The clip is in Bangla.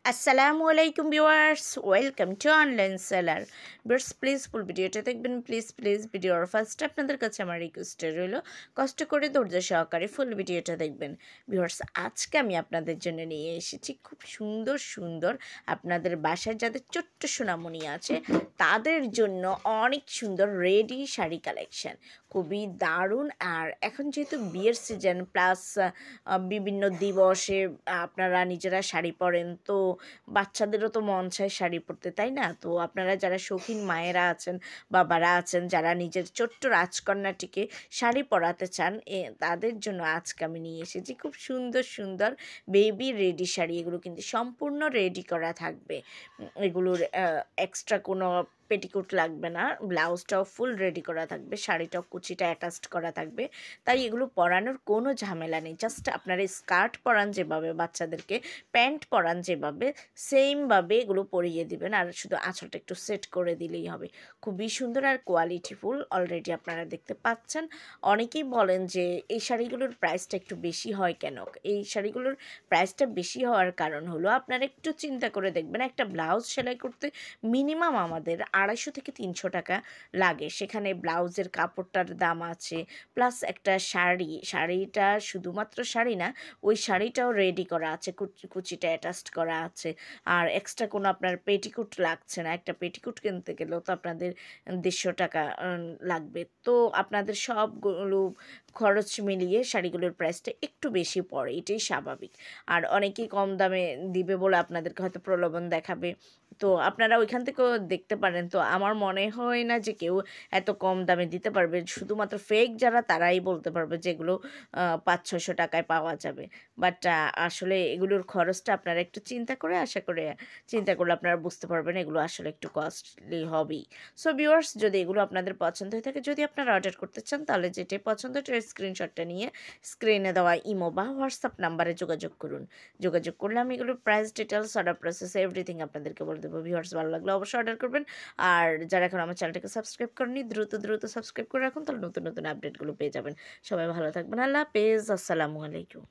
আসসালামু আলাইকুম viewers, welcome to online seller. Viewers please ফুল ভিডিওটা দেখবেন, প্লিজ ভিডিওর ফার্স্টে আপনাদের কাছে আমার রিকোয়েস্ট রইল কষ্ট করে ধৈর্য সহকারে ফুল ভিডিওটা দেখবেন। ভিউয়ার্স আজকে আমি আপনাদের জন্য নিয়ে এসেছি খুব সুন্দর সুন্দর আপনাদের বাসায় যাদের ছোট্ট সোনামণি আছে তাদের জন্য অনেক সুন্দর রেডি শাড়ি কালেকশান, খুবই দারুণ। আর এখন যেহেতু বিয়ের সিজন প্লাস বিভিন্ন দিবসে আপনারা নিজেরা শাড়ি পরেন, তো বাচ্চাদেরও তো মন চায় শাড়ি পরতে, তাই না? তো আপনারা যারা শৌখিন মায়েরা আছেন, বাবারা আছেন, যারা নিজের ছোট্ট রাজকন্যাটিকে শাড়ি পরাতে চান, তাদের জন্য আজকে আমি নিয়ে এসেছি খুব সুন্দর সুন্দর বেবি রেডি শাড়ি। এগুলো কিন্তু সম্পূর্ণ রেডি করা থাকবে, এগুলোর এক্সট্রা কোনো পেটিকোট লাগবে না, ব্লাউজটাও ফুল রেডি করা থাকবে, শাড়িটাও কুচিটা অ্যাটাচড করা থাকবে। তাই এগুলো পরানোর কোনো ঝামেলা নেই। জাস্ট আপনারা স্কার্ট পরান যেভাবে, বাচ্চাদেরকে প্যান্ট পরান যেভাবে, সেমভাবে এগুলো পরিয়ে দিবেন, আর শুধু আঁচলটা একটু সেট করে দিলেই হবে। খুবই সুন্দর আর কোয়ালিটিফুল, অলরেডি আপনারা দেখতে পাচ্ছেন। অনেকেই বলেন যে এই শাড়িগুলোর প্রাইসটা একটু বেশি হয় কেন? এই শাড়িগুলোর প্রাইসটা বেশি হওয়ার কারণ হলো, আপনারা একটু চিন্তা করে দেখবেন, একটা ব্লাউজ সেলাই করতে মিনিমাম আমাদের 250 থেকে 300 টাকা লাগে। সেখানে ব্লাউজের কাপড়টার দাম আছে, প্লাস একটা শাড়িটা শুধুমাত্র শাড়ি না, ওই শাড়িটাও রেডি করা আছে, কুচিটা অ্যাটাচড করা আছে, আর এক্সট্রা কোনো আপনার পেটিকুট লাগছে না। একটা পেটিকুট কিনতে গেলেও তো আপনাদের 150 টাকা লাগবে। তো আপনাদের সবগুলো খরচ মিলিয়ে শাড়িগুলোর প্রাইসটা একটু বেশি পড়ে, এটাই স্বাভাবিক। আর অনেকেই কম দামে দিবে বলে আপনাদেরকে হয়তো প্রলোভন দেখাবে, তো আপনারা ওইখান থেকেও দেখতে পারেন। তো আমার মনে হয় না যে কেউ এত কম দামে দিতে পারবে, শুধুমাত্র ফেক যারা তারাই বলতে পারবে যেগুলো 500-600 টাকায় পাওয়া যাবে। বাট আসলে এগুলোর খরচটা আপনারা একটু চিন্তা করে, আশা করে চিন্তা করলে আপনারা বুঝতে পারবেন এগুলো আসলে একটু কস্টলি হবেই। সো ভিউয়ার্স, যদি এগুলো আপনাদের পছন্দ হয়ে থাকে, যদি আপনারা অর্ডার করতে চান, তাহলে যেটাই পছন্দ সেটার স্ক্রিনশটটা নিয়ে স্ক্রিনে দেওয়া ইমো বা হোয়াটসঅ্যাপ নাম্বারে যোগাযোগ করুন। যোগাযোগ করলে আমি এগুলোর price details, order process, everything আপনাদেরকে বলে দেবো। ভিউয়ার্স ভালো লাগলে অবশ্যই অর্ডার করবেন। আর যারা এখন আমার চ্যানেলটাকে সাবস্ক্রাইব করেনি, দ্রুত সাবস্ক্রাইব করে রাখুন, তাহলে নতুন নতুন আপডেটগুলো পেয়ে যাবেন। সবাই ভালো থাকবেন। আল্লাহ হাফেজ, আসসালামু আলাইকুম।